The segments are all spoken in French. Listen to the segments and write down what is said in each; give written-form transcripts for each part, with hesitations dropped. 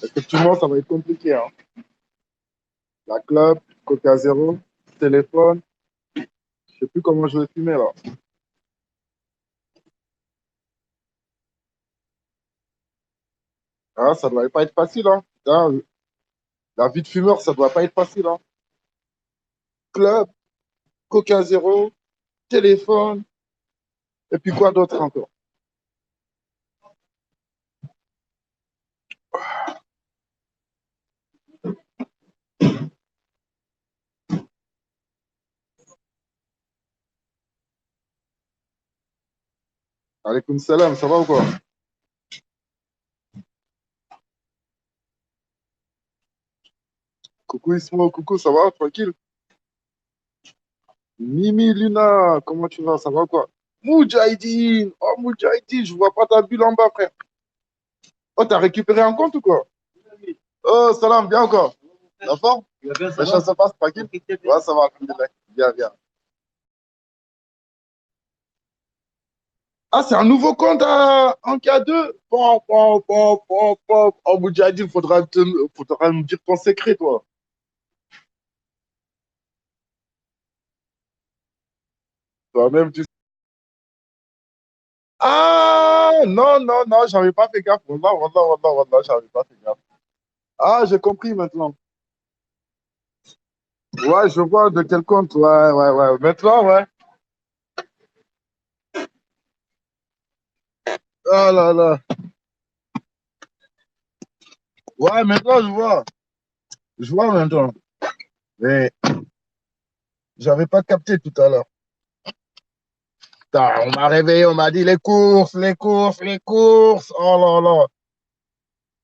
Effectivement, ça va être compliqué, hein. La clope, Coca Zéro, téléphone, je sais plus comment je vais fumer là. Ah, ça doit pas être facile, hein. Putain, la vie de fumeur, ça doit pas être facile, hein. Club, Coca Zéro, téléphone, et puis quoi d'autre encore? Alaykoum salam, ça va ou quoi? Coucou Ismo, coucou, ça va? Tranquille? Mimi Luna, comment tu vas? Ça va ou quoi? Moudjahidine, oh Moudjahidine, je vois pas ta bulle en bas, frère. Oh, t'as récupéré un compte ou quoi? Oh, salam, bien encore. La forme? Les choses se passent tranquille? Ouais, ça va, alhamdoulilah. Bien, bien. Ah, c'est un nouveau compte en K2? Bon, bon, bon, bon, bon. Oh, Moudjahidine, faudra me dire ton secret, toi. Toi-même, tu... Ah, non, non, non, j'avais pas fait gaffe. Wallah, wallah, wallah, wallah, j'avais pas fait gaffe. Ah, j'ai compris maintenant. Ouais, je vois de quel compte. Ouais, ouais, ouais. Maintenant, ouais. Oh là là. Ouais, maintenant, je vois. Je vois maintenant. Mais j'avais pas capté tout à l'heure. Putain, on m'a réveillé, on m'a dit les courses, les courses, les courses. Oh là là.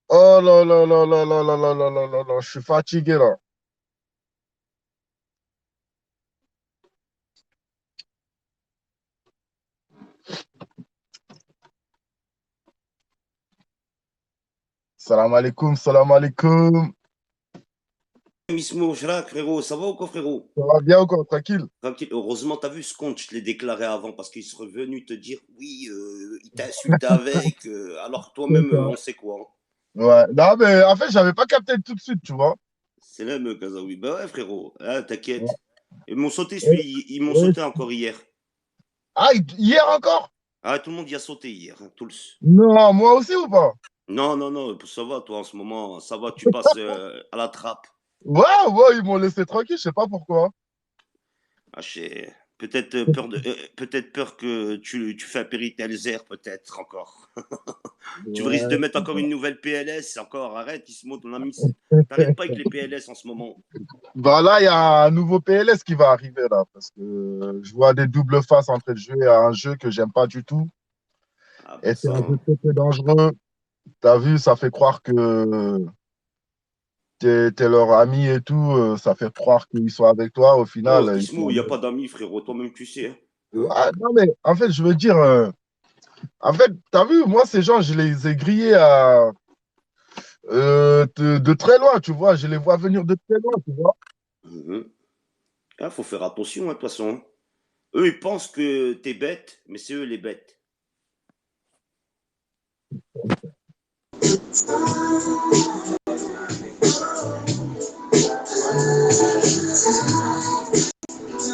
Oh là là là là là là là là là là là. Je suis fatigué là. Salam alaikum, salam alaikum. Mismo, Chrak, frérot, ça va ou quoi, frérot? Ça va bien ou quoi? Tranquille? Tranquille. Heureusement, t'as vu ce compte, je te l'ai déclaré avant parce qu'il serait venu te dire oui, il t'a insulté avec, alors C'est toi-même, ça. on sait quoi, hein. Ouais. Non, mais en fait, j'avais pas capté tout de suite, tu vois. C'est le même Kazaoui. Bah ouais, frérot, hein, Ouais. t'inquiète. Et- Ils m'ont et- sauté encore hier. Ah, hier encore? Ah, tout le monde y a sauté hier, hein, tous. Non, moi aussi ou pas? Non, non, non, ça va, toi, en ce moment, ça va, tu passes à la trappe. Ouais, ouais, ils m'ont laissé tranquille, je sais pas pourquoi. Ah, peut-être peut-être peur que tu fais un péritalzer, peut-être encore. Tu risques de Ouais. mettre encore une nouvelle PLS, encore, arrête, il se monte, on a mis... T'arrêtes pas avec les PLS en ce moment. Bah là, il y a un nouveau PLS qui va arriver là, parce que je vois des doubles faces en train de jouer à un jeu que j'aime pas du tout. Ah Et bah c'est ça, un jeu hein. très très dangereux. T'as vu, ça fait croire que t'es leur ami et tout. Ça fait croire qu'ils sont avec toi. Au Oh, final, ils Ismo, sont... il n'y a pas d'amis, frérot, toi-même tu sais, hein. Hein. Ah, non, mais en fait, je veux dire, en fait, t'as vu, moi, ces gens, je les ai grillés de très loin, tu vois. Je les vois venir de très loin, tu vois. Mhm. Ah, faut faire attention, hein, de toute façon, hein. Eux, ils pensent que t'es bête, mais c'est eux les bêtes.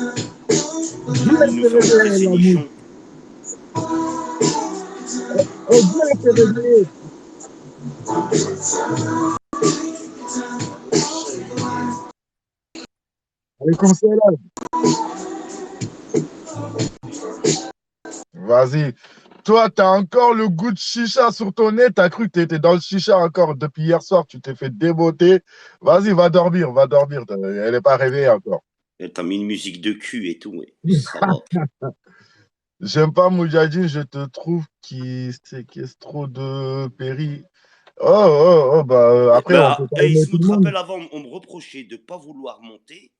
Dis à Ils nous tes fait monter réveillés, ses la mouche. nichons. Dis à tes réveillés. Alaykoum salam. Vas-y. Toi, tu as encore le goût de chicha sur ton nez. Tu as cru que tu étais dans le chicha encore depuis hier soir. Tu t'es fait déboter. Vas-y, va dormir, va dormir. Elle n'est pas réveillée encore. Et t'as mis une musique de cul et tout, ouais. Ça va. J'aime pas Moudjahidine, je te trouve qui séquestre trop de péri. Oh, oh, oh, bah, après, on peut pas aimer tout Ismo, le te monde. rappelle avant, on me reprochait de pas vouloir monter.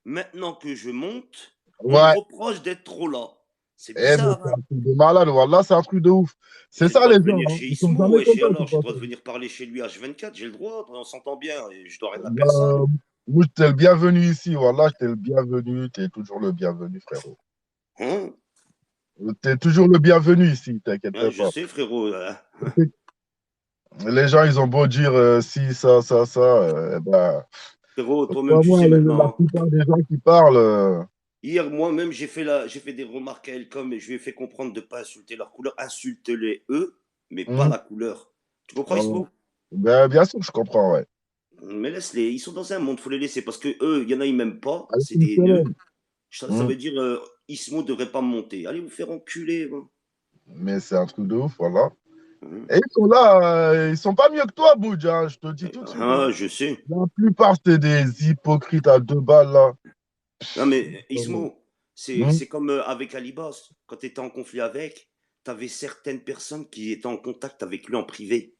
Maintenant que je monte, on me Ouais. reproche d'être trop là. C'est Eh, mais bizarre, c'est hein. un truc de malade. Voilà, c'est un truc de ouf. C'est J'ai le ça, droit les de gens, venir hein. chez Ils sont Ismo, jamais wesh, et contents, alors, c'est j'ai le pas droit ça. de venir parler chez lui H24, j'ai le droit, on s'entend bien, et je dois rien à personne. Bah, moi, t'es le bienvenu ici. Voilà, t'es le bienvenu. T'es toujours le bienvenu, frérot. Hein? T'es toujours le bienvenu ici, Ouais, t'inquiète je pas. sais, frérot. Les gens, ils ont beau dire si, ça, eh ben, Frérot, toi-même, tu crois-moi, sais la maintenant. plupart des gens qui parlent, Hier, moi-même, j'ai fait des remarques à Elcom et je lui ai fait comprendre de ne pas insulter leur couleur. Insulte-les eux, mais pas hmm, la couleur. Tu comprends, oh, Ismo? ben, bien sûr, je comprends, ouais. Mais laisse-les, ils sont dans un monde, faut les laisser parce que eux, il y en a, ils m'aiment pas, Avec c'est une des haineux. semaine. Ça Hmm. veut dire Ismo devrait pas me monter. Allez vous faire enculer. Moi. Mais c'est un truc de ouf, voilà. Hein. Et ils sont là, ils sont pas mieux que toi, Boudj, hein, je te le dis tout de suite, hein. Ah, je sais. La plupart, c'est des hypocrites à 2 balles, là. Non, mais Ismo, Hmm. c'est comme avec Alibas. Quand tu étais en conflit avec, tu avais certaines personnes qui étaient en contact avec lui en privé.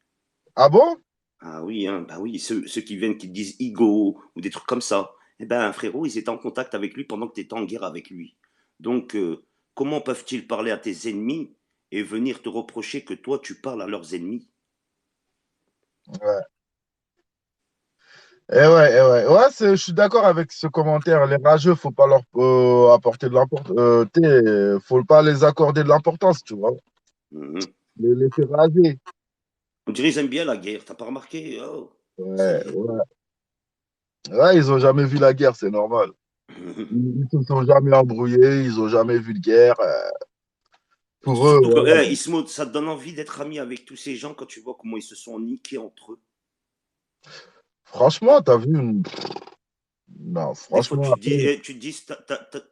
Ah bon? Ah oui, hein, bah oui, ceux qui viennent, qui te disent Igo ou des trucs comme ça. Eh ben, frérot, ils étaient en contact avec lui pendant que tu étais en guerre avec lui. Donc, comment peuvent-ils parler à tes ennemis et venir te reprocher que toi, tu parles à leurs ennemis? Ouais. Ouais, je suis d'accord avec ce commentaire. Les rageux, faut pas leur apporter de l'importance. Faut pas les accorder de l'importance, tu vois. Mhm. Les laisser rager. On dirait qu'ils aiment bien la guerre, t'as pas remarqué? Oh, Ouais, c'est... ouais. Ouais, ils ont jamais vu la guerre, c'est normal. Ils se sont jamais embrouillés, ils ont jamais vu de guerre. Pour eux, Surtout que, voilà. Ismo, ça te donne envie d'être ami avec tous ces gens quand tu vois comment ils se sont niqués entre eux. Franchement, t'as vu Non, Des fois, franchement, après. tu te dis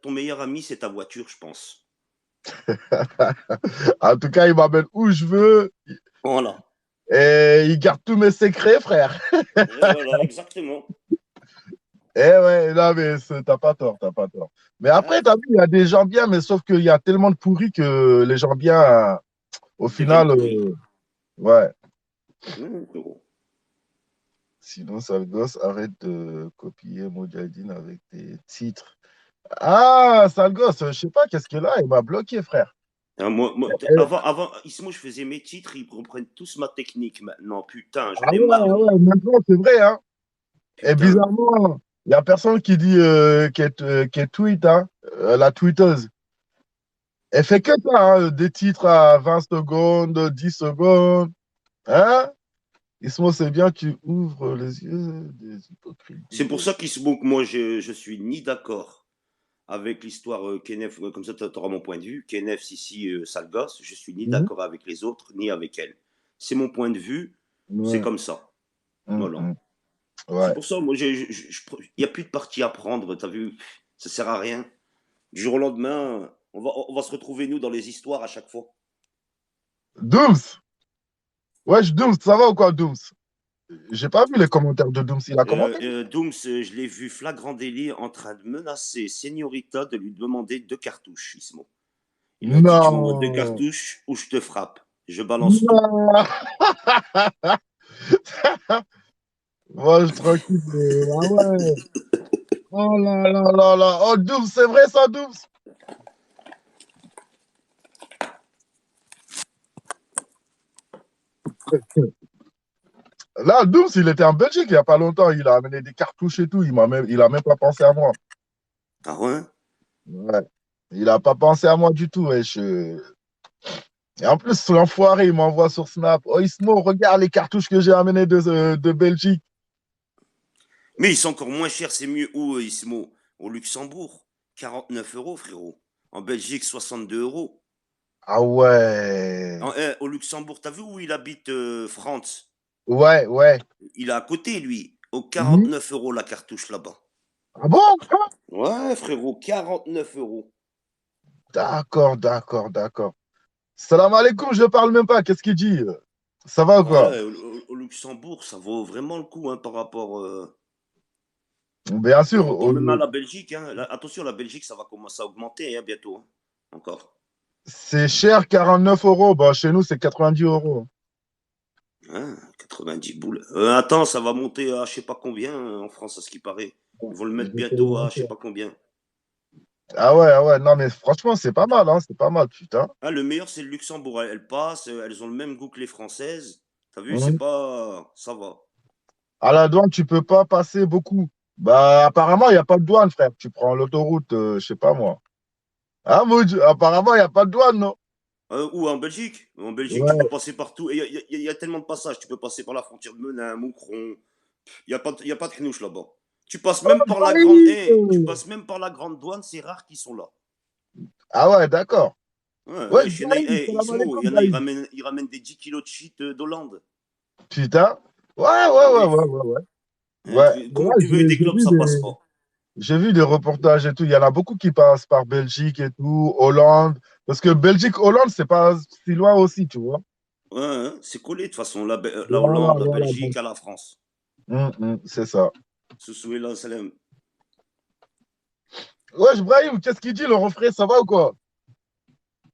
ton meilleur ami, c'est ta voiture, je pense. En tout cas, il m'amène où je veux Voilà. et il garde tous mes secrets, frère. Et voilà, exactement. Eh ouais, non, mais t'as pas tort, t'as pas tort. Mais Ah, après, t'as vu, il y a des gens bien, mais sauf qu'il y a tellement de pourris que les gens bien, au deviennent final, pourris. ouais. Frérot. Sinon, sale gosse, arrête de copier Mojahideen avec tes titres. Ah, sale gosse, je sais pas, qu'est-ce qu'il a? Il m'a bloqué, frère. Eh, Avant, Ismo, je faisais mes titres, ils reprennent tous ma technique maintenant. Putain, j'en ah ai ouais, marre, ah moi. ouais, maintenant, c'est vrai, hein. Et Putain. bizarrement, il n'y a personne qui dit qu'elle tweet, hein, la tweeteuse. Elle fait que ça, hein, des titres à 20 secondes, 10 secondes. Hein? Ismo, c'est bien, tu ouvres les yeux des hypocrites C'est pour d'Igo. ça qu'Ismo, que moi, je suis ni d'accord avec l'histoire Kenef, comme ça, tu auras mon point de vue. Kenef, Sissi, sale gosse, je suis ni Mhm. d'accord avec les autres, ni avec elle. C'est mon point de vue, c'est Ouais. comme ça. Voilà. Mhm. C'est Ouais. pour ça, moi, il n'y a plus de parti à prendre, t'as vu? Ça sert à rien. Du jour au lendemain, on va se retrouver, nous, dans les histoires à chaque fois. Dooms! Wesh, Dooms, ça va ou quoi, Dooms? J'ai pas vu les commentaires de Dooms. Il a commenté? Dooms, je l'ai vu flagrant délit en train de menacer Señorita de lui demander 2 cartouches, Ismo. Il a dit, tu m'envoies deux Non! cartouches ou je te frappe. Je balance tout. Non! Moi, je tranquille. Ah ouais. Oh là là là là. Oh, Dooms, c'est vrai ça, Dooms? Là, Dooms, il était en Belgique il n'y a pas longtemps. Il a amené des cartouches et tout. Il a même pas pensé à moi. Ah ouais? Ouais. Il n'a pas pensé à moi du tout. Wesh. Et en plus, l'enfoiré, il m'envoie sur Snap. Oh, Ismo, regarde les cartouches que j'ai amenées de Belgique. Mais ils sont encore moins chers, c'est mieux où, Ismo? Au Luxembourg, 49 €, frérot. En Belgique, 62 €. Ah ouais. Au Luxembourg, t'as vu où il habite, France? Ouais, ouais. Il est à côté, lui. Au Mhm. 49 € la cartouche là-bas. Ah bon? Ouais, frérot, 49 €. D'accord, d'accord, d'accord. Salam alaikum, je ne parle même pas. Qu'est-ce qu'il dit? Ça va ou quoi? Ouais, au Luxembourg, ça vaut vraiment le coup hein, par rapport. Bien sûr, Par rapport même à la Belgique. Hein. Attention, la Belgique, ça va commencer à augmenter hein, bientôt. Hein. Encore. c'est cher, 49 euros. Bah, chez nous, c'est 90 euros. Hein, 90 boules. Attends, ça va monter à je sais pas combien hein, en France, à ce qui paraît. Ils vont le mettre bientôt à je sais pas combien. Ah ouais, non, mais franchement, c'est pas mal, hein, c'est pas mal, putain. Ah, le meilleur, c'est le Luxembourg. Elles passent, elles ont le même goût que les Françaises. T'as vu, c'est Mhm. pas. Ça va. À la douane, tu peux pas passer beaucoup. Bah, apparemment, il n'y a pas de douane, frère. Tu prends l'autoroute, je sais pas moi. Ah, mon Dieu, apparemment, il n'y a pas de douane, non? Ou en Belgique. En Belgique, tu peux Ouais. passer partout. Il y a tellement de passages. Tu peux passer par la frontière de Menin, Moucron. Il y a pas de chnouche là-bas. Tu passes même par la grande. Tu Brahim! passes même par la grande douane, c'est rare qu'ils sont là. Ah ouais, d'accord. Ouais, Ouais, wesh, Brahim, salam Ismo, alaikum, ils Brahim. ramènent des 10 kilos de shit d'Hollande. Putain. Ouais, Ah ouais, ouais, oui. ouais, ouais, ouais. Hein, Ouais, comment ouais, tu veux des globes, ça passe pas. j'ai vu des reportages et tout. Il y en a beaucoup qui passent par Belgique et tout, Hollande. Parce que Belgique, Hollande, c'est pas si loin aussi, tu vois. Ouais, hein, c'est collé de toute façon. La Voilà, Hollande, la voilà. Belgique à la France. C'est ça. Sous la Salem. Ouais, Brahim, qu'est-ce qu'il dit, le refrain, ça va ou quoi?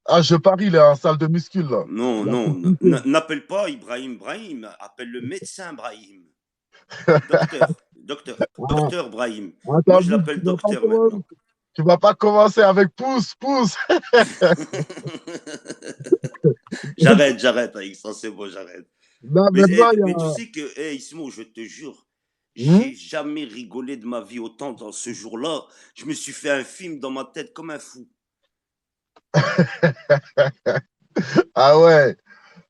Ah, je parie, il est en salle de muscule, là. Non, Il a non, fait pousser. n'appelle pas Ibrahim Brahim, appelle le médecin Brahim. Ah, Docteur Brahim. Moi, t'as je vu, l'appelle docteur maintenant. tu vas pas commencer avec pouce, pouce. J'arrête avec ça, c'est bon, j'arrête. Non, Mais, maintenant, il y mais tu a. sais que, Ismo, je te jure, Hmm. j'ai jamais rigolé de ma vie autant dans ce jour-là. Je me suis fait un film dans ma tête comme un fou. Ah ouais.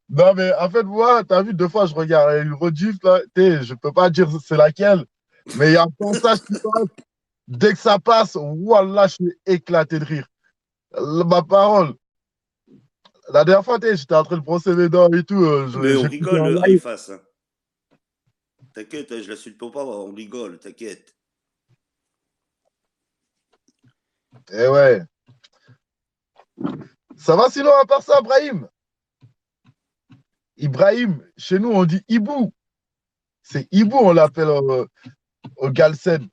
Non, mais en fait, moi, t'as vu, deux fois, je regarde une rediff, là. Je peux pas dire c'est laquelle, mais il y a un passage qui passe. Dès que ça passe, voilà, je suis éclaté de rire. Ma parole. La dernière fois, j'étais en train de brosser mes dents et tout. Mais on J'écoutais en rigole à live. face. Hein. T'inquiète, hein, je l'insulte pas, on rigole, t'inquiète. Eh ouais. Ça va sinon, à part ça, Brahim? Ibrahim, chez nous, on dit Ibou. C'est Ibou, on l'appelle au Galsen.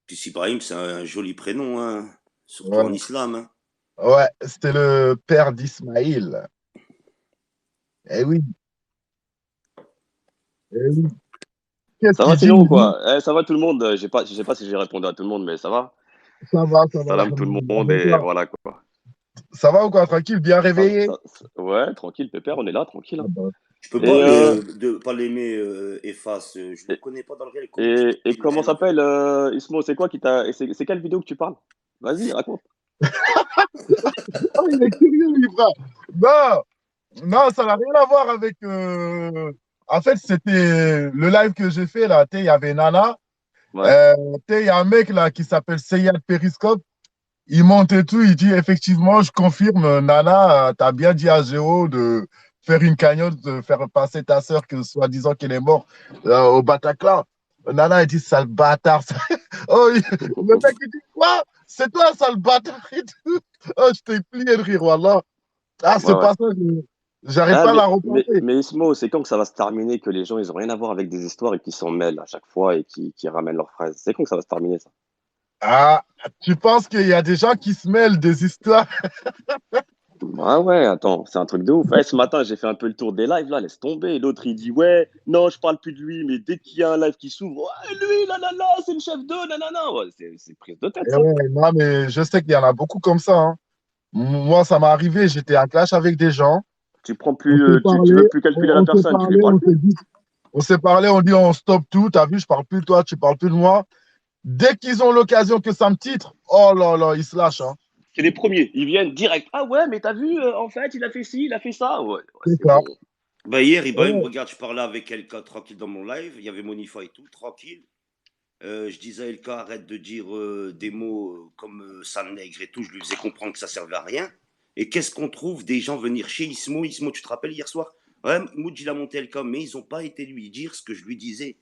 Puis Ibrahim, c'est un joli prénom, hein, surtout en Ouais, islam. Hein. ouais, c'était le père d'Ismaïl. Eh oui, eh oui. Qu'est-ce Ça va qu'il dit, sinon ou Ibou? quoi? Ça va tout le monde? Je sais pas si j'ai répondu à tout le monde, mais ça va? Ça va, Salam tout le monde et voilà quoi. Ça va ou quoi? Tranquille, bien réveillé? Ouais, tranquille, pépère, on est là, tranquille. Ah Hein. bah, Je peux Et, pas euh, pas l'aimer efface. Je le et, connais pas dans le réel. et Dis-moi comment un autre. s'appelle Ismo? C'est quoi qui t'a. C'est quelle vidéo que tu parles? Vas-y, raconte. il est curieux, lui, frère. Non, non, ça n'a rien à voir avec. En fait, c'était le live que j'ai fait là. Il y avait Nana. Ouais. Il y a un mec là qui s'appelle Seyad Periscope. Il monte et tout. Il dit effectivement, je confirme, Nana, tu as bien dit à Géo de faire une cagnotte, de faire passer ta sœur, que soi-disant qu'elle est morte au Bataclan. Nana, elle dit sale bâtard. Oh, le mec, il dit quoi? C'est toi, sale bâtard et tout. Oh, je t'ai plié de rire, voilà. Ah, ce Ouais, ouais. passage, j'arrive Ah, pas à la repasser. mais Ismo, c'est quand que ça va se terminer que les gens, ils ont rien à voir avec des histoires et qui s'en mêlent à chaque fois et qui ramènent leurs phrases? C'est quand que ça va se terminer, ça? Ah, tu penses qu'il y a des gens qui se mêlent des histoires? Ah ouais, attends, c'est un truc de ouf. Ouais, ce matin, j'ai fait un peu le tour des lives, là, laisse tomber. Et l'autre, il dit, ouais, non, je parle plus de lui, mais dès qu'il y a un live qui s'ouvre, ouais, lui, là, là, là, c'est le chef de, nanana. Ouais, c'est prise de tête, Eh ça. ouais, non, mais je sais qu'il y en a beaucoup comme ça, hein. Moi, ça m'est arrivé, j'étais en clash avec des gens. Tu prends On plus, s'est tu parlé, veux plus calculer la on s'est personne, tu lui parlé, parles plus. on s'est parlé, on dit on stoppe tout. T'as vu, je parle plus de toi, tu parles plus de moi. Dès qu'ils ont l'occasion que ça me titre, oh là là, ils se lâchent, hein. C'est les premiers, ils viennent direct. Ah ouais, mais t'as vu, en fait, il a fait ci, il a fait ça. Ouais, ouais, C'est c'est ça. bon. Bah hier, Ibrahim, Ouais. regarde, je parlais avec Elka tranquille dans mon live. Il y avait Monifa et tout, tranquille. Je disais à Elka, arrête de dire des mots comme sale nègre et tout. Je lui faisais comprendre que ça servait à rien. Et qu'est-ce qu'on trouve des gens venir chez Ismo? Ismo, tu te rappelles hier soir? Ouais, Moudj, il a monté Elka, mais ils n'ont pas été lui dire ce que je lui disais.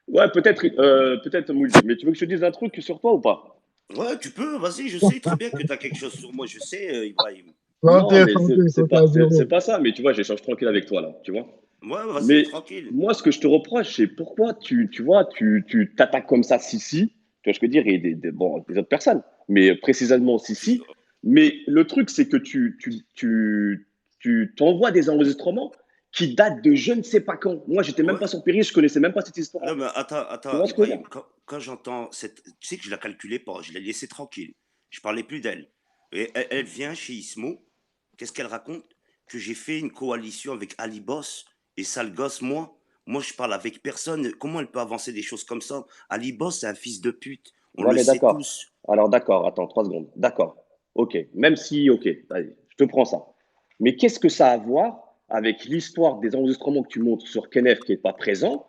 Ouais, peut-être, Mouldy. Mais tu veux que je te dise un truc sur toi ou pas? Ouais, tu peux, vas-y, je sais très bien que tu as quelque chose sur moi, je sais, Ibrahim. Non, Santé, mais santé, santé à c'est zéro. pas ça. Mais tu vois, j'échange tranquille avec toi, là, tu vois. Ouais, vas-y, Mais tranquille. moi, ce que je te reproche, c'est pourquoi tu vois, tu t'attaques comme ça, Sissi, tu vois ce que je veux dire, et bon, des autres personnes, mais précisément Sissi. Mais le truc, c'est que tu t'envoies des enregistrements qui datent de je ne sais pas quand. Moi, j'étais même Ouais. pas sur Péris, je connaissais même pas cette histoire. Non, mais Tu attends, vois ce que je veux Ibrahim, dire? quand j'entends cette. Tu sais que je la calculais pas, je l'ai laissée tranquille. Je parlais plus d'elle. Et elle vient chez Ismo. Qu'est-ce qu'elle raconte? Que j'ai fait une coalition avec Ali Boss et sale gosse, moi. Moi, je parle avec personne. Comment elle peut avancer des choses comme ça? Ali Boss, c'est un fils de pute. On Ouais, le mais sait d'accord. tous. Alors, d'accord, attends, 3 secondes. D'accord. Ok. Même si, ok, vas-y, je te prends ça. Mais qu'est-ce que ça a à voir avec l'histoire des enregistrements que tu montres sur Kenneth qui n'est pas présent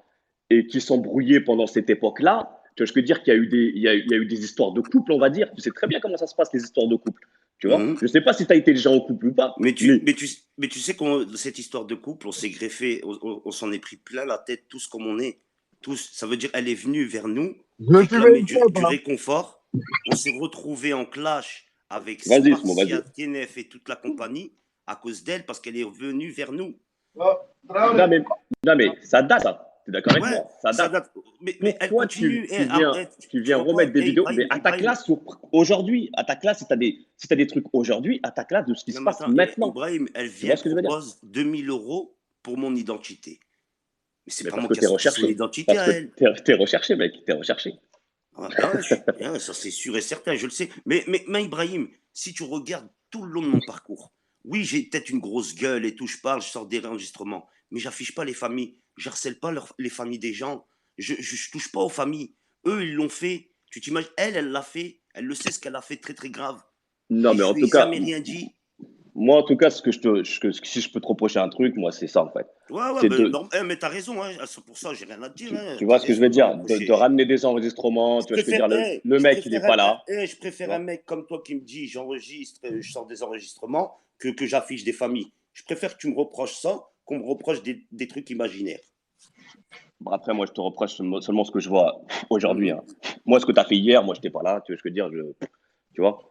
et qui sont brouillés pendant cette époque-là? Tu vois, je peux dire qu'il y a eu il y a eu des histoires de couple, on va dire. Tu sais très bien comment ça se passe, les histoires de couple. Tu vois? Mhm. Je ne sais pas si tu as été déjà en couple ou pas, mais Mais tu sais cette histoire de couple, on s'est greffé, on s'en est pris plein la tête, tous comme on est. Tous. Ça veut dire, elle est venue vers nous, Je suivais réclamer une fois, du hein. réconfort. On s'est retrouvé en clash avec vas-y, Smo, Spartiate, vas-y. TNF et toute la compagnie à cause d'elle, parce qu'elle est venue vers nous. Non, mais, non, mais ça date, ça. Tu es d'accord avec Ouais, moi? Ça ça date. date. Mais elle Pourquoi continue. tu viens, tu Tu viens vois pas, remettre des vidéos, mais Ibrahim, à ta Ibrahim. classe aujourd'hui, à ta classe, si t'as des trucs aujourd'hui, à ta classe de ce qui Non, se mais passe attends, maintenant. Ibrahim, elle Tu vois vient, ce que je veux dire? propose 2 000 € pour mon identité. Mais c'est Mais pas parce moi que qui a t'es sorti son recherché. identité Parce à que elle. t'es recherché, mec. T'es recherché. Ouais, ouais, ouais, ça c'est sûr et certain, je le sais. Mais Ibrahim, si tu regardes tout le long de mon parcours, oui, j'ai peut-être une grosse gueule et tout, je parle, je sors des enregistrements, mais j'affiche pas les familles, je harcèle pas les familles des gens, je touche pas aux familles. Eux, ils l'ont fait. Tu t'imagines, elle l'a fait, elle le sait ce qu'elle a fait très très grave. Non, Et mais je en lui ai tout cas, jamais rien dit. moi, en tout cas, si je peux te reprocher un truc, moi, c'est ça, en fait. Ouais, ouais, C'est ben, de, non, mais t'as raison, hein, c'est pour ça, j'ai rien à te dire, hein, tu t'as vois ce que je veux raison de me dire? De reprocher. ramener des enregistrements, tu vois, je veux dire, le mec, il n'est pas là. Je Tu préfère un vois? mec comme toi qui me dit j'enregistre, je sors des enregistrements, que j'affiche des familles. Je préfère que tu me reproches ça qu'on me reproche des trucs imaginaires. Bon, après, moi, je te reproche seulement ce que je vois aujourd'hui, Mhm. hein. Moi, ce que tu as fait hier, moi, je n'étais pas là. Tu vois ce que je veux dire? Tu vois?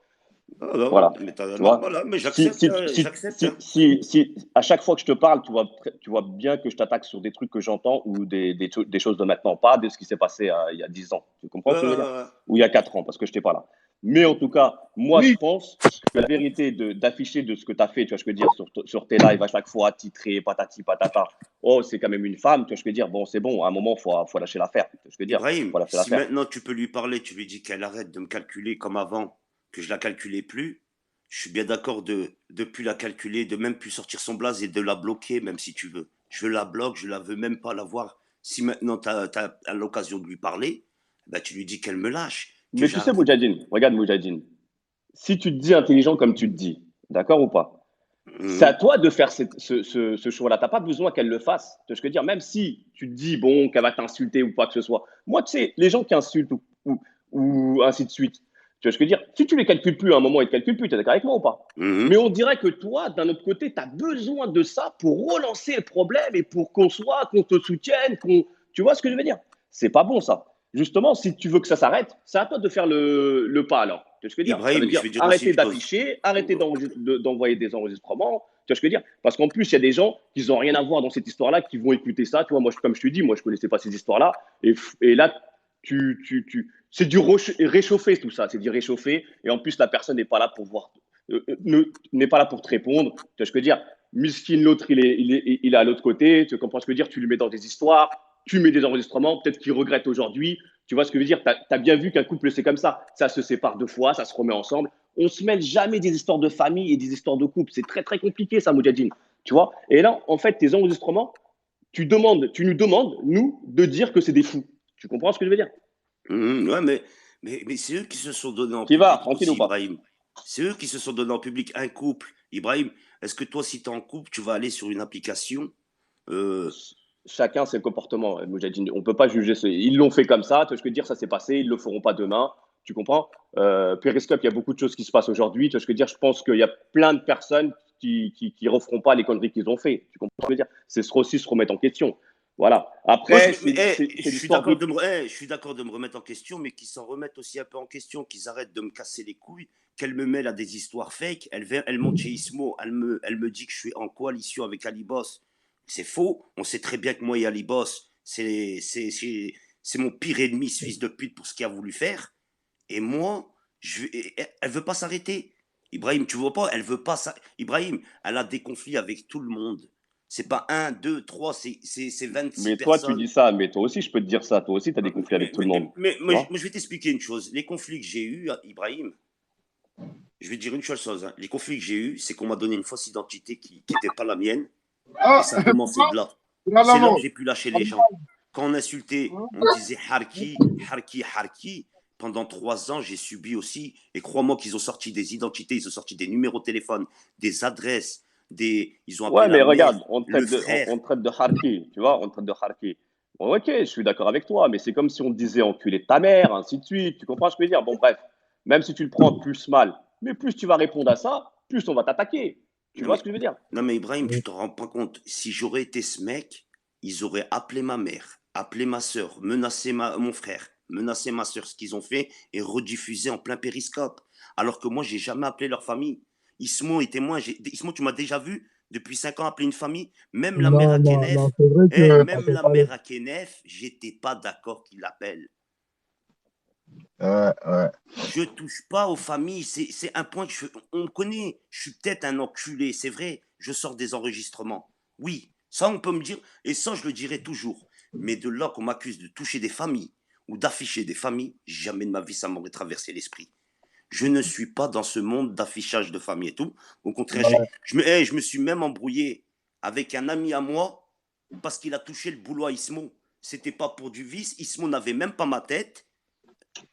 Ah, bah, Voilà. mais Tu non, vois? voilà, mais Si, j'accepte, si, hein, si, j'accepte. si, Hein. si, à chaque fois que je te parle, tu vois bien que je t'attaque sur des trucs que j'entends ou des choses de maintenant, pas de ce qui s'est passé il y a 10 ans. Tu comprends ce que je veux dire? Euh, Ou il y a 4 ans, parce que je n'étais pas là. Mais en tout cas, moi, je Oui, pense que la vérité d'afficher de ce que tu as fait, tu vois ce que je veux dire, sur tes lives à chaque fois, titré, patati, patata, oh, c'est quand même une femme, tu vois ce que je veux dire, bon, c'est bon, à un moment, faut lâcher l'affaire, tu vois ce que je veux dire, Ibrahim, faut lâcher si l'affaire. maintenant tu peux lui parler, tu lui dis qu'elle arrête de me calculer comme avant, que je la calculais plus, je suis bien d'accord de plus la calculer, de même plus sortir son blaze et de la bloquer, même si tu veux. Je la bloque, je la veux même pas la voir. Si maintenant tu as l'occasion de lui parler, bah, tu lui dis qu'elle me lâche, que Mais tu sais, j'arrête. Moudjahidine, regarde Moudjahidine, si tu te dis intelligent comme tu te dis, d'accord ou pas? C'est à Mhm, toi de faire ce choix-là. Tu n'as pas besoin qu'elle le fasse. Tu vois ce que je veux dire? Même si tu te dis, bon, qu'elle va t'insulter ou quoi que ce soit. Moi, tu sais, les gens qui insultent ou ainsi de suite, tu vois ce que je veux dire? Si tu les calcules plus à un moment, ils ne te calculent plus. Tu es d'accord avec moi ou pas? Mais mhm. on dirait que toi, d'un autre côté, tu as besoin de ça pour relancer le problème et pour qu'on te soutienne, tu vois ce que je veux dire? C'est pas bon, ça. Justement, si tu veux que ça s'arrête, c'est à toi de faire le pas alors. Tu vois ce que je veux dire? Ça veut Ibrahim, je dire vais dire aussi arrêter une chose. d'afficher, arrêter d'envoyer des enregistrements. Tu vois ce que je veux dire? Parce qu'en plus, il y a des gens qui n'ont rien à voir dans cette histoire-là, qui vont écouter ça. Tu vois, moi, comme je te dis, moi, je ne connaissais pas ces histoires-là. Et là, c'est du réchauffer tout ça. C'est du réchauffer. Et en plus, la personne n'est pas là pour voir, n'est pas là pour te répondre. Tu vois ce que je veux dire? Miskin, l'autre, il est à l'autre côté. Tu comprends ce que je veux dire? Tu lui mets dans des histoires, tu mets des enregistrements, peut-être qu'il regrette aujourd'hui. Tu vois ce que je veux dire? Tu as bien vu qu'un couple, c'est comme ça. Ça se sépare 2 fois, ça se remet ensemble. On se mêle jamais des histoires de famille et des histoires de couple. C'est très, très compliqué, ça, Moudjahidine. Tu vois? Et là, en fait, tes enregistrements, tu nous demandes, nous, de dire que c'est des fous. Tu comprends ce que je veux dire? Mhm, ouais, mais c'est eux qui se sont donnés en Qui va, public tranquille ou aussi, pas? Ibrahim. C'est eux qui se sont donnés en public. Un couple. Ibrahim, est-ce que toi, si tu es en couple, tu vas aller sur une application Chacun ses comportements, Moudjahidine. On ne peut pas juger. Ils l'ont fait comme ça. Tu vois ce que je veux dire? Ça s'est passé. Ils ne le feront pas demain. Tu comprends? Periscope, il y a beaucoup de choses qui se passent aujourd'hui. Tu vois ce que je veux dire? Je pense qu'il y a plein de personnes qui referont pas les conneries qu'ils ont fait. Tu comprends ce que je veux dire? C'est aussi se remettre en question. Voilà. Moi, Après, c'est je suis l'histoire d'accord de. de je suis d'accord de me remettre en question, mais qu'ils s'en remettent aussi un peu en question, qu'ils arrêtent de me casser les couilles, qu'elle me mêle à des histoires fake. Elle monte chez Ismo, elle me dit que je suis en coalition avec Ali Boss. C'est faux. On sait très bien que moi et Ali Boss, c'est mon pire ennemi, ce fils de pute, pour ce qu'il a voulu faire. Et moi, elle veut pas s'arrêter. Ibrahim, tu vois pas, elle veut pas ça. Ibrahim, elle a des conflits avec tout le monde. C'est pas un, deux, trois, c'est 26 Mais toi, tu personnes. dis ça, mais toi aussi, je peux te dire ça. Toi aussi, tu as des conflits avec tout le monde. Tu vois? Je vais t'expliquer une chose. Les conflits que j'ai eus, Ibrahim, je vais te dire une seule chose. Hein. Les conflits que j'ai eus, c'est qu'on m'a donné une fausse identité qui n'était pas la mienne. Et ah, ça a commencé de là. là, là, C'est là non. que j'ai pu lâcher les gens. Quand on insultait, on me disait Harki, Harki, Harki. pendant 3 ans, j'ai subi aussi. Et crois-moi qu'ils ont sorti des identités, ils ont sorti des numéros de téléphone, des adresses, ils ont appelé Ouais, la mais mère, regarde, le frère. on te traite de harki, tu vois, on te traite de harki. Bon, ok, je suis d'accord avec toi, mais c'est comme si on te disait enculer ta mère, ainsi de suite. Tu comprends ce que je veux dire? Bon, bref, même si tu le prends plus mal, mais plus tu vas répondre à ça, plus on va t'attaquer. Tu Non vois mais, ce que je veux dire? non mais Ibrahim, tu te rends pas compte. Si j'aurais été ce mec, ils auraient appelé ma mère, appelé ma soeur, menacé mon frère, menacé ma soeur, ce qu'ils ont fait, et rediffusé en plein périscope. Alors que moi, j'ai jamais appelé leur famille. Ismo est témoin. Ismo, tu m'as déjà vu depuis 5 ans appeler une famille, même la mère Non, à non, non, Kenef. c'est vrai que ça Même fait la pas le... mère à Kenef, j'étais pas d'accord qu'il l'appelle. Ouais, ouais. Je touche pas aux familles. C'est un point que on me connaît. Je suis peut-être un enculé, c'est vrai. Je sors des enregistrements. Oui, ça on peut me dire, et ça je le dirai toujours. Mais de là qu'on m'accuse de toucher des familles ou d'afficher des familles, jamais de ma vie ça m'aurait traversé l'esprit. Je ne suis pas dans ce monde d'affichage de famille et tout. Au contraire, Ouais. je me suis même embrouillé avec un ami à moi parce qu'il a touché le boulot à Ismo. C'était pas pour du vice. Ismo n'avait même pas ma tête.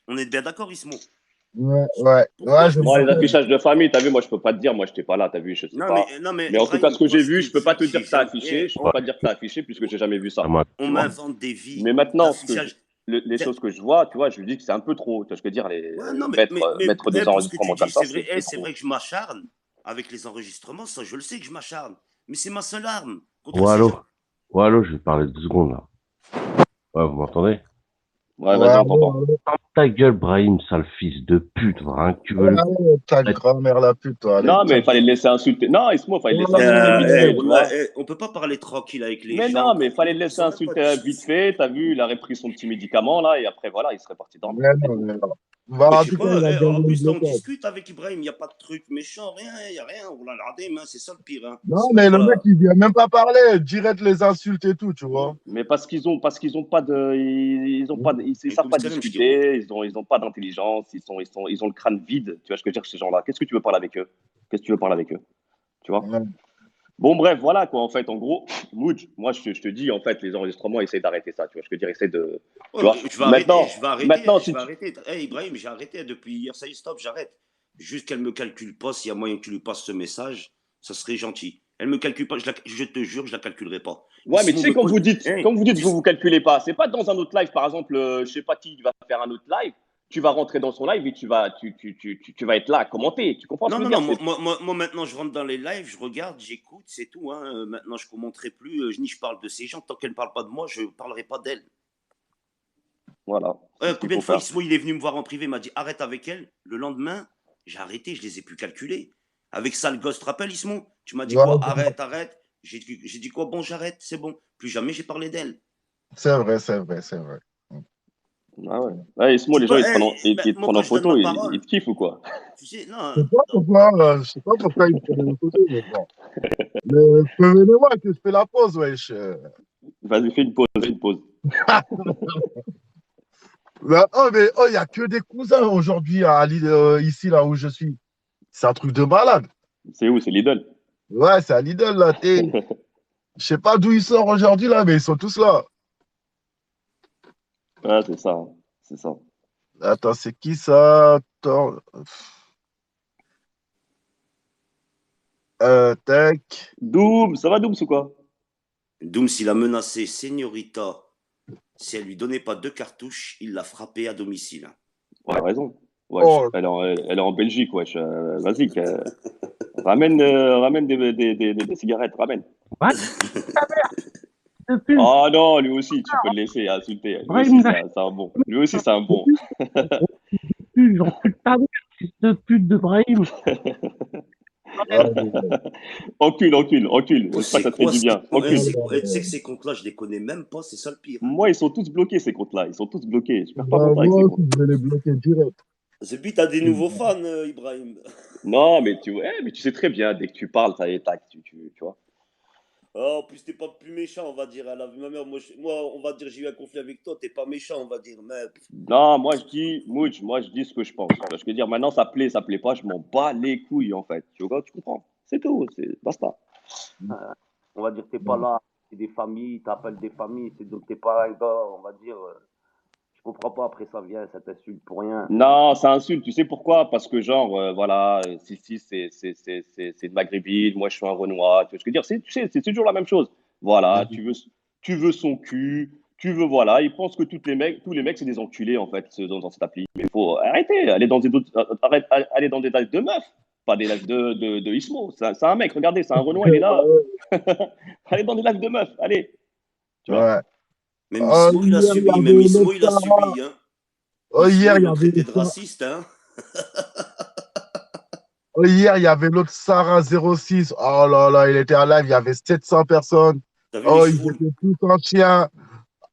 On est bien d'accord, Ismo? Ouais, ouais, Pourquoi ouais, je je me me Moi, suis les rappelle. embrouillé? affichages de famille, t'as vu, moi, je peux pas te dire, moi, j'étais pas là, t'as vu, je sais pas. Non, mais Mais en tout cas, Ibrahim, ce que moi j'ai je vu, te je peux pas dis, te dire j'ai que t'as jamais. affiché, je peux Ouais, pas te dire que t'as affiché puisque j'ai jamais vu ça ça. m'a, On Tu vois? m'invente des Mais vies maintenant, d'affichage. les choses que je vois, tu vois, je lui dis que c'est un peu trop. Tu vois ce que je veux dire, Ouais, non, mettre des pour ce que tu enregistrements dis, comme ça, c'est vrai, c'est c'est trop. vrai que je m'acharne avec les enregistrements, ça je le sais que je m'acharne. Mais c'est ma seule arme contre ouais, ces gens. allô? Ouais, allô, je vais parler 2 secondes, là. Ouais, vous m'entendez? Ouais, Ouais, vas-y, on allez, t'entend. allez. Ferme ta gueule, Brahim, sale fils de pute, va, hein, que tu veux Ouais, le allez, ta mettre. grand-mère la pute, toi, allez, Non, mais ciao. il fallait le laisser insulter. Non, Ismo, il fallait le Ouais, laisser insulter vite allez, fait, tu vois. On peut pas parler tranquille avec les Mais gens non, mais quand il fallait le laisser ils ont même pas de insulter vite justice. fait. T'as vu, il a repris son petit médicament, là, et après, voilà, il serait parti dormir. mais C'est non, tout. mais non. Mais Bah, en je sais tout cas, pas, il a en gagné le plus là on blocage. discute avec Ibrahim, il n'y a pas de truc méchant, rien, il n'y a rien, on l'a regardé, mais c'est ça le pire. Hein. Non, C'est même mais le mec, pas. il vient même pas parler, direct les insultes et tout, tu vois. Mais parce qu'ils ont pas de, ils ont pas, ils Et savent comme pas Salem, je dirais. discuter, ils ont pas d'intelligence, ils ont le crâne vide. Tu vois ce que je veux dire, ces gens-là. Qu'est-ce que tu veux parler avec eux? Qu'est-ce que tu veux parler avec eux? Tu vois? Ouais. Bon, bref, voilà, quoi, en fait, en gros, Mood, moi, je te dis, en fait, les enregistrements, essaye d'arrêter ça, tu vois, je veux dire, essaye de, tu Ouais, vois, je vais arrêter, maintenant, je si vais tu, arrêter. Hey, Ibrahim, j'ai arrêté depuis hier, ça y est, stop, j'arrête. Juste qu'elle me calcule pas, s'il y a moyen que tu lui passes ce message, ça serait gentil. Elle me calcule pas, je te jure, je la calculerai pas. ouais, mais tu Ismo sais, me connaît. Hey, quand vous dites, vous calculez pas, c'est pas dans un autre live, par exemple, je sais pas qui va faire un autre live, tu vas rentrer dans son live et tu vas être là à commenter, tu comprends ce non, que je non, veux non, dire? moi, maintenant je rentre dans les lives, je regarde, j'écoute, c'est tout. Hein. Maintenant je commenterai plus, ni je parle de ces gens, tant qu'elle ne parle pas de moi, je ne parlerai pas d'elle. Voilà, c'est ce qu'il Combien de faut fois faire. Ismo il est venu me voir en privé, il m'a dit arrête avec elle. Le lendemain, j'ai arrêté, je les ai pu calculer. Avec ça, le gosse, te rappelles Ismo? Tu m'as dit Ouais, quoi? Arrête, arrête. J'ai dit quoi? Bon, j'arrête, c'est bon. Plus jamais j'ai parlé d'elle. c'est vrai, c'est vrai, c'est vrai. Ah ouais. Ouais, et ce mot, Tu les peux, gens, ben, ils te moi prennent quand en je donne ma photo, ils parole, te kiffent ou quoi? tu sais, non, Je sais pas pourquoi il me prenait une photo, mais bon. Mais prévenez-moi que je fais la pause, wesh. Vas-y, fais une pause. Bah, oh, mais oh, il n'y a que des cousins aujourd'hui ici, là où je suis. C'est un truc de malade. C'est où? C'est Lidl. Ouais, c'est à Lidl, là. Je sais pas d'où ils sortent aujourd'hui, là, mais ils sont tous là. Ouais, c'est ça, hein. C'est ça. Attends, c'est qui ça? Tac. Doom, ça va Doom ou quoi? Doom, s'il a menacé Señorita, si elle lui donnait pas 2 cartouches, il l'a frappé à domicile. Ouais, raison. Wesh, Oh, elle est en Belgique, wesh. Vas-y, ramène des cigarettes, ramène. Va, ta mère, de pute, Oh non, lui aussi, tu peux le laisser insulter. Lui aussi, Brahim, lâche c'est un bon. Lui aussi, c'est un bon. plus, j'encule ta mère, fils de pute de Brahim. allez, Encule. Oh, J'espère que c'est ça te fait quoi du ces bien. cons? Encule. Tu sais que ces comptes-là, je les connais même pas, c'est ça le pire. Hein. Moi, ils sont tous bloqués, ces comptes-là. Ils sont tous bloqués. Je perds pas mon bah, temps avec moi ces aussi, comptes. je vais les bloquer direct. C'est but, t'as des nouveaux fans, Ibrahim. Non, mais tu sais très bien, dès que tu parles, ça y est, tac, tu vois. Oh, en plus, t'es pas plus méchant, on va dire. Elle a vu ma mère, moi, on va dire, j'ai eu un conflit avec toi, t'es pas méchant, on va dire. Mais Non, moi, je dis, Mouch, moi, je dis ce que je pense. Tu vois, je veux dire, maintenant, ça plaît pas, je m'en bats les couilles, en fait. Tu vois, tu comprends? C'est tout, c'est basta. On va dire, t'es pas là, c'est des familles, t'appelles des familles, c'est donc t'es pas un gars, on va dire, comprends pas, après ça vient, ça t'insulte pour rien. Non, ça insulte. Tu sais pourquoi? Parce que genre, voilà, si, c'est une maghrébine, moi je suis un Renoir. Tu vois ce que je veux dire? Tu sais, c'est toujours la même chose. Voilà, tu veux son cul, tu veux, voilà. Ils pensent que tous les mecs, c'est des enculés en fait dans cette appli. Mais il faut arrêter, aller dans des lives de meufs, pas des lives de Ismo. C'est un mec, regardez, c'est un Renoir, il est là. Allez dans des lives de meufs, allez. Tu vois? Même Ismo, il a Hier, il y subi, même avait Ismo, l'autre il a Sarah. subi, hein. Oh, Ismo, hier, ils il y l'ont avait traité de raciste, hein. Hier, il y avait l'autre Sarah 06. Oh là là, il était en live, il y avait 700 personnes. T'as vu les Oh, ils chevaux? étaient tous en chien.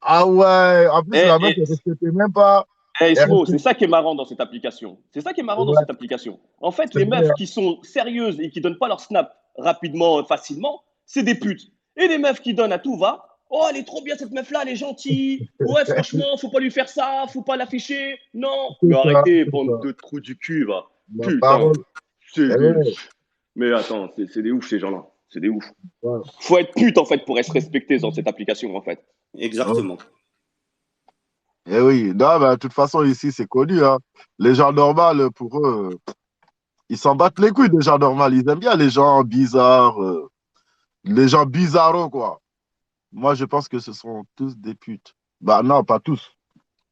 Ah ouais, en plus, Et, la meuf, elle ne respectait même pas. Elle Ismo, c'est respectait... ça qui est marrant dans cette application. C'est ça qui est marrant dans Ouais, cette application. En fait, c'est les vrai. meufs qui sont sérieuses et qui donnent pas leur snap rapidement, facilement, c'est des putes. Et les meufs qui donnent à tout va. Oh, elle est trop bien cette meuf-là, elle est gentille. Ouais, franchement, faut pas lui faire ça, faut pas l'afficher. Non. Mais C'est ça, arrêtez, c'est bande ça. de trous du cul, va. La Putain. parole. C'est Eh des... ouais, Mais attends, c'est des ouf ces gens-là. C'est des ouf. ouais, Faut être pute en fait pour être respecté dans cette application en fait. ouais. Exactement. Eh oui, non, mais de toute façon, ici, c'est connu, hein. Les gens normaux, pour eux, ils s'en battent les couilles des gens normaux. Ils aiment bien les gens bizarres, les gens bizarros, quoi. Moi, je pense que ce sont tous des putes. Bah non, pas tous.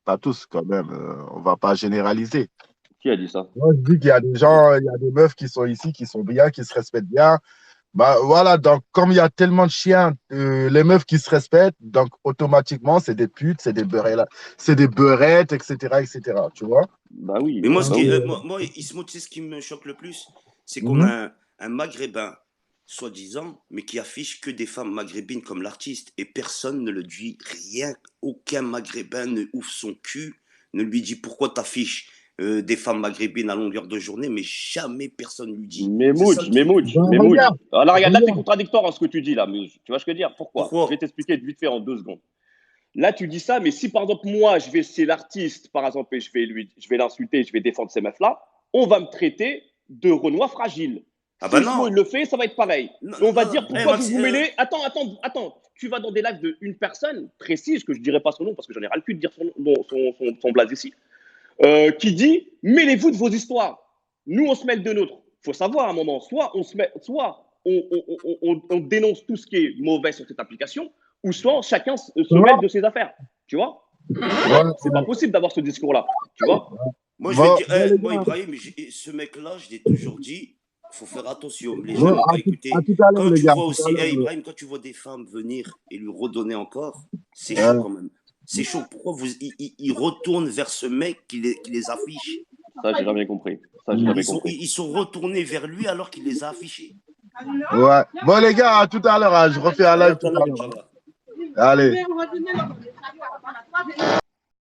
Pas tous, quand même. On va pas généraliser. Qui a dit ça? Moi, je dis qu'il y a des gens, il y a des meufs qui sont ici, qui sont bien, qui se respectent bien. Bah voilà, donc comme il y a tellement de chiens, les meufs qui se respectent, donc automatiquement, c'est des putes, c'est des beurettes, etc., etc. Tu vois? Bah oui, Mais moi, bah oui. moi, Ismo, tu sais ce qui me choque le plus, c'est qu'on Mhm. a un maghrébin, soi-disant, mais qui affiche que des femmes maghrébines comme l'artiste, et personne ne le dit rien. Aucun maghrébin ne ouvre son cul, ne lui dit pourquoi t'affiches des femmes maghrébines à longueur de journée, mais jamais personne lui dit. C'est ça le truc. Ben, Mais regarde, Alors regarde, là, t'es regarde. contradictoire en ce que tu dis là, Mouj. Tu vois ce que je veux dire? Pourquoi? Je vais Pourquoi? t'expliquer vite fait en 2 secondes. Là, tu dis ça, mais si par exemple, moi, je vais chez l'artiste, par exemple, et je vais l'insulter, je vais défendre ces meufs-là, on va me traiter de Renoir fragile. Ah Si bah Ismo, il non, le fait, ça va être pareil. non, Et on va non, dire pourquoi vous Maxi, vous mêlez. Attends. Tu vas dans des lives d'une personne précise, que je ne dirai pas son nom parce que j'en ai ras le cul de dire son blaze ici, qui dit mêlez-vous de vos histoires. Nous, on se mêle de nôtres. Il faut savoir à un moment, soit on dénonce tout ce qui est mauvais sur cette application, ou soit chacun se mêle de ses affaires. Tu vois? Ouais, C'est pas possible d'avoir ce discours-là. Tu vois? moi, je vais te bon, dire, bon, les moi, gars, Ibrahim, ce mec-là, je l'ai toujours dit, faut faire attention. Les gens bon, n'ont pas à écouté. tout à l'heure, Quand les tu gars, à vois tout à aussi, l'heure. Ibrahim, quand tu vois des femmes venir et lui redonner encore, c'est chaud quand même. C'est chaud. Pourquoi ils retournent vers ce mec qui les affiche? Ça, j'ai jamais compris. Ça, j'ai jamais compris. Ils sont retournés vers lui alors qu'il les a affichés. Ouais. Bon, les gars, à tout à l'heure, hein. Je refais un Allez, à live tout tout à à l'heure, l'heure. Inch'Allah. Allez.